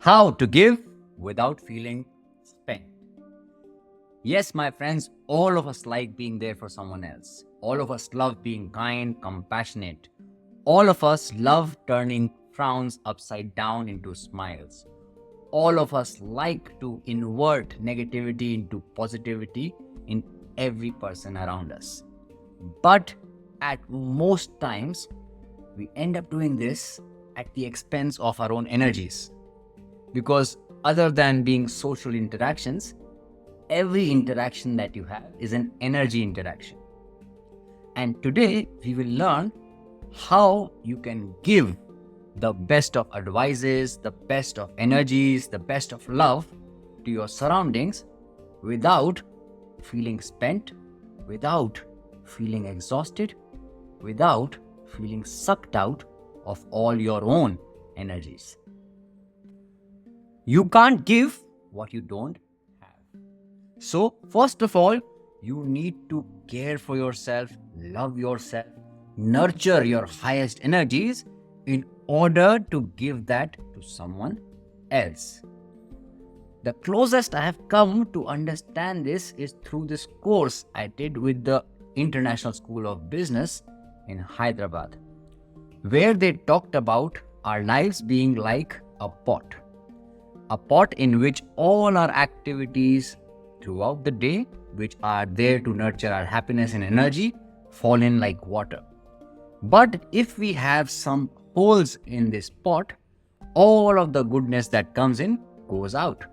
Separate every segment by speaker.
Speaker 1: How to give without feeling spent. Yes, my friends, all of us like being there for someone else. All of us love being kind, compassionate. All of us love turning frowns upside down into smiles. All of us like to invert negativity into positivity in every person around us. But at most times, we end up doing this at the expense of our own energies. Because other than being social interactions, every interaction that you have is an energy interaction. And today we will learn how you can give the best of advices, the best of energies, the best of love to your surroundings without feeling spent, without feeling exhausted, without feeling sucked out of all your own energies. You can't give what you don't have. So, first of all, you need to care for yourself, love yourself, nurture your highest energies in order to give that to someone else. The closest I have come to understand this is through this course I did with the International School of Business in Hyderabad, where they talked about our lives being like a pot in which all our activities throughout the day, which are there to nurture our happiness and energy, fall in like water. But if we have some holes in this pot, all of the goodness that comes in goes out.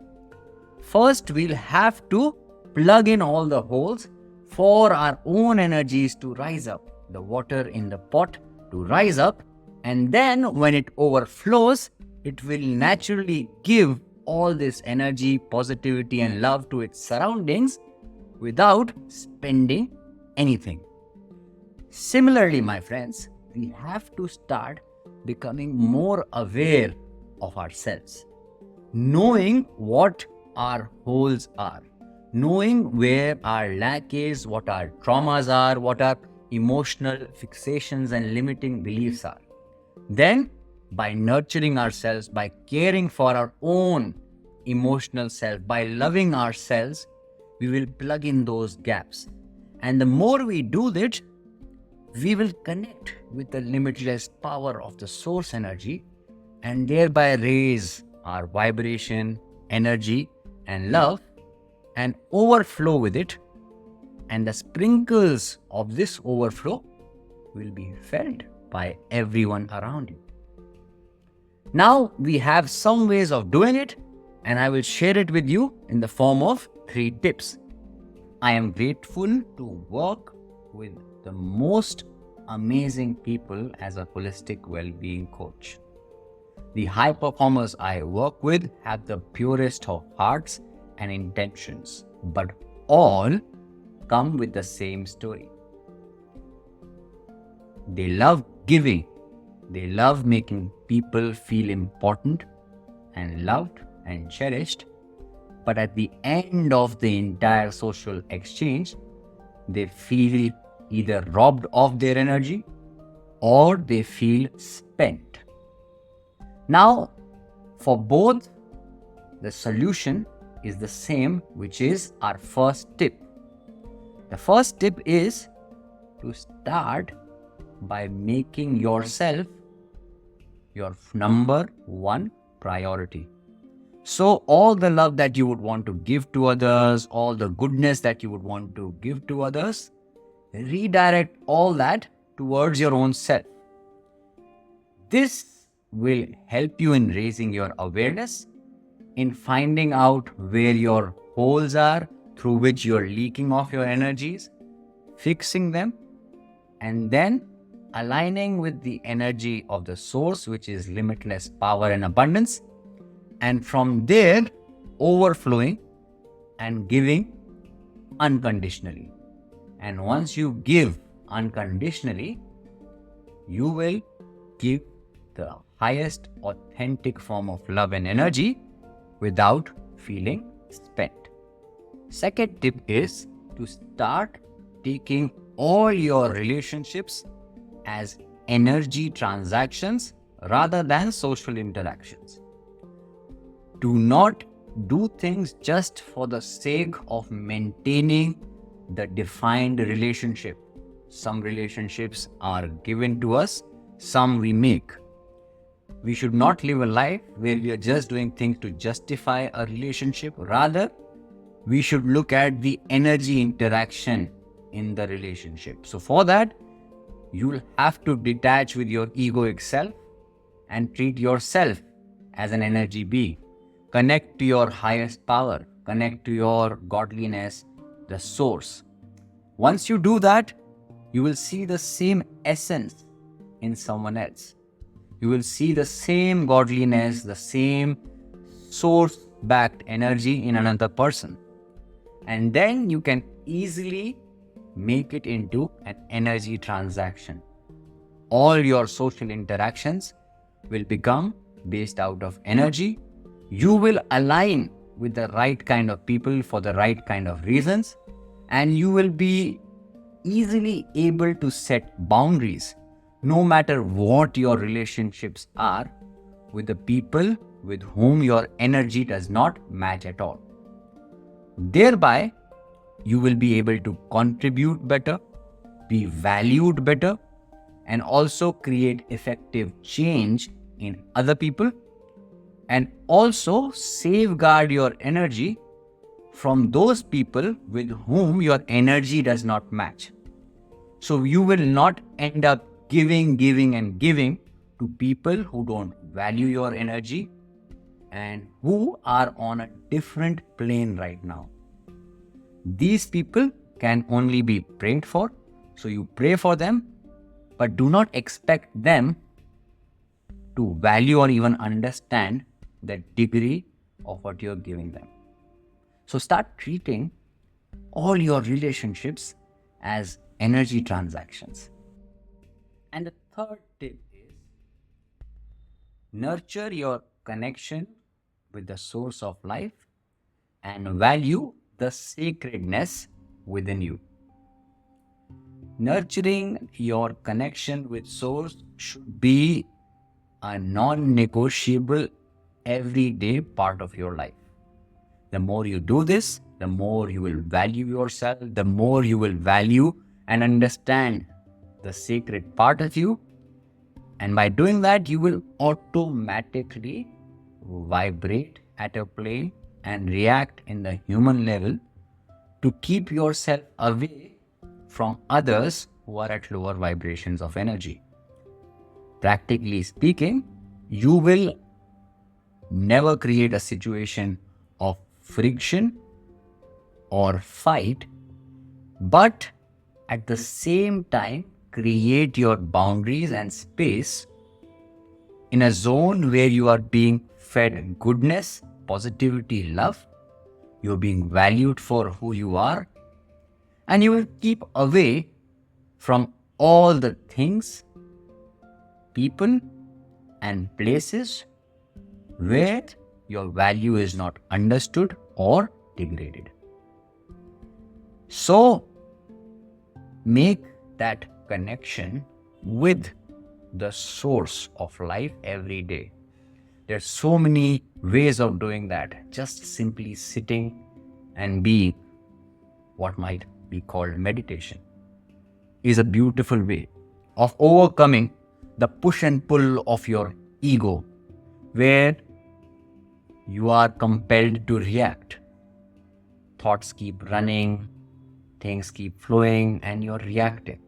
Speaker 1: First, we'll have to plug in all the holes for our own energies to rise up, the water in the pot to rise up, and then when it overflows, it will naturally give all this energy, positivity, and love to its surroundings without spending anything. Similarly, my friends, we have to start becoming more aware of ourselves, knowing what our holes are, knowing where our lack is, what our traumas are, what our emotional fixations and limiting beliefs are. Then, by nurturing ourselves, by caring for our own emotional self, by loving ourselves, we will plug in those gaps. And the more we do that, we will connect with the limitless power of the source energy and thereby raise our vibration, energy, and love and overflow with it. And the sprinkles of this overflow will be felt by everyone around you. Now we have some ways of doing it, and I will share it with you in the form of 3 tips. I am grateful to work with the most amazing people as a holistic well-being coach. The high performers I work with have the purest of hearts and intentions, but all come with the same story. They love giving. They love making people feel important and loved and cherished. But at the end of the entire social exchange, they feel either robbed of their energy or they feel spent. Now, for both, the solution is the same, which is our first tip. The first tip is to start by making yourself your number 1 priority. So all the love that you would want to give to others, all the goodness that you would want to give to others, redirect all that towards your own self. This will help you in raising your awareness, in finding out where your holes are through which you're leaking off your energies, fixing them, and then aligning with the energy of the source, which is limitless power and abundance, and from there overflowing and giving unconditionally. And once you give unconditionally, you will give the highest authentic form of love and energy without feeling spent. Second tip is to start taking all your relationships as energy transactions rather than social interactions. Do not do things just for the sake of maintaining the defined relationship. Some relationships are given to us, some we make. We should not live a life where we are just doing things to justify a relationship. Rather, we should look at the energy interaction in the relationship. So for that, you'll have to detach with your egoic self and treat yourself as an energy being. Connect to your highest power, connect to your godliness, the source. Once you do that, you will see the same essence in someone else. You will see the same godliness, the same source-backed energy in another person. And then you can easily make it into an energy transaction. All your social interactions will become based out of energy. You will align with the right kind of people for the right kind of reasons, and you will be easily able to set boundaries no matter what your relationships are with the people with whom your energy does not match at all. Thereby, you will be able to contribute better, be valued better, and also create effective change in other people, and also safeguard your energy from those people with whom your energy does not match. So you will not end up giving to people who don't value your energy and who are on a different plane right now. These people can only be prayed for, so you pray for them, but do not expect them to value or even understand the degree of what you're giving them. So start treating all your relationships as energy transactions. And the third tip is nurture your connection with the source of life and value the sacredness within you. Nurturing your connection with source should be a non-negotiable everyday part of your life. The more you do this, the more you will value yourself, the more you will value and understand the sacred part of you. And by doing that, you will automatically vibrate at a plane and react in the human level to keep yourself away from others who are at lower vibrations of energy. Practically speaking, you will never create a situation of friction or fight, but at the same time, create your boundaries and space in a zone where you are being fed goodness, positivity, love. You're being valued for who you are, and you will keep away from all the things, people, and places where your value is not understood or degraded. So, make that connection with the source of life every day. There's so many ways of doing that. Just simply sitting and being, what might be called meditation, is a beautiful way of overcoming the push and pull of your ego, where you are compelled to react. Thoughts keep running, things keep flowing, and you're reacting.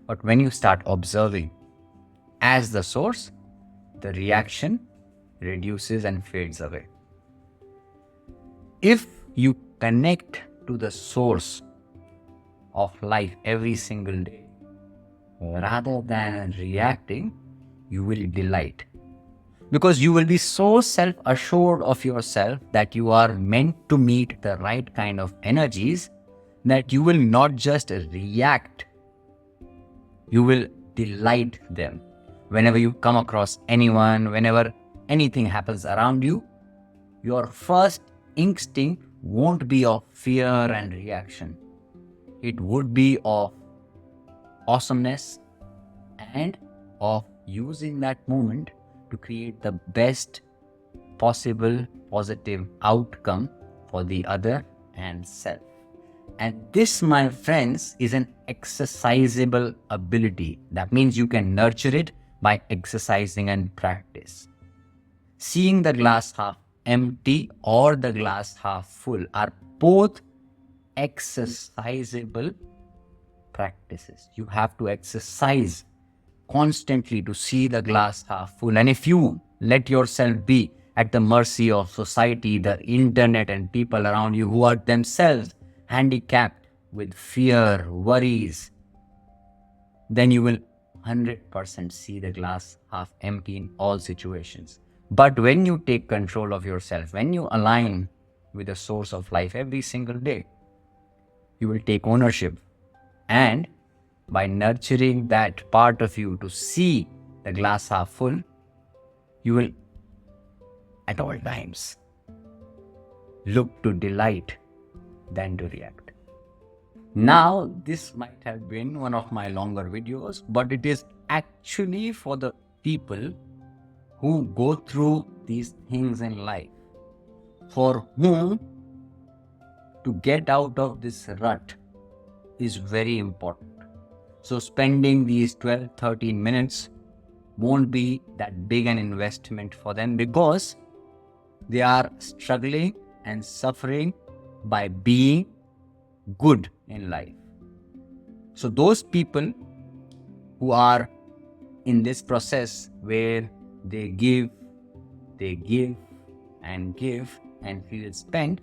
Speaker 1: But when you start observing as the source, the reaction reduces and fades away. If you connect to the source of life every single day, rather than reacting, you will delight. Because you will be so self-assured of yourself that you are meant to meet the right kind of energies, that you will not just react, you will delight them. Whenever you come across anyone, whenever anything happens around you, your first instinct won't be of fear and reaction. It would be of awesomeness and of using that moment to create the best possible positive outcome for the other and self. And this, my friends, is an exercisable ability. That means you can nurture it by exercising and practice. Seeing the glass half empty or the glass half full are both exercisable practices. You have to exercise constantly to see the glass half full. And if you let yourself be at the mercy of society, the internet, and people around you who are themselves handicapped with fear, worries, then you will 100% see the glass half empty in all situations. But when you take control of yourself, when you align with the source of life every single day, you will take ownership. And by nurturing that part of you to see the glass half full, you will at all times look to delight than to react. Now, this might have been one of my longer videos, but it is actually for the people who go through these things in life, for whom to get out of this rut is very important. So spending these 12-13 minutes won't be that big an investment for them, because they are struggling and suffering by being good in life. So those people who are in this process where they give and feel spent,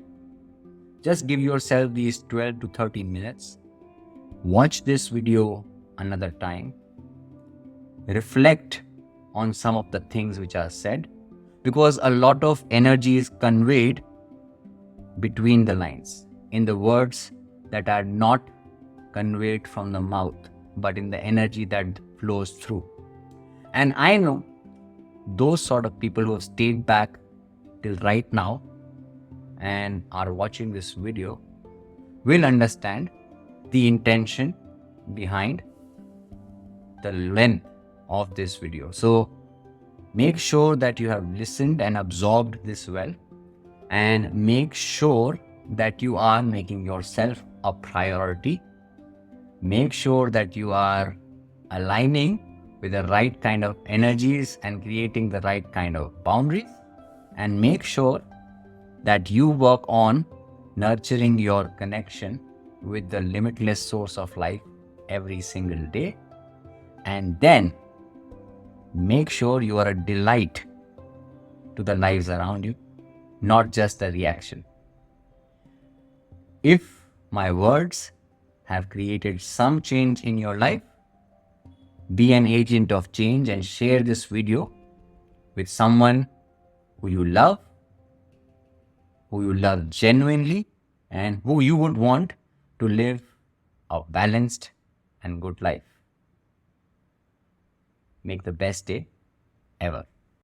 Speaker 1: just give yourself these 12 to 13 minutes. Watch this video another time. Reflect on some of the things which are said, because a lot of energy is conveyed between the lines, in the words that are not conveyed from the mouth, but in the energy that flows through. And I know those sort of people who have stayed back till right now and are watching this video will understand the intention behind the length of this video. So make sure that you have listened and absorbed this well, and make sure that you are making yourself a priority. Make sure that you are aligning with the right kind of energies and creating the right kind of boundaries, and make sure that you work on nurturing your connection with the limitless source of life every single day. And then make sure you are a delight to the lives around you, not just a reaction. If my words have created some change in your life, be an agent of change and share this video with someone who you love genuinely, and who you would want to live a balanced and good life. Make the best day ever.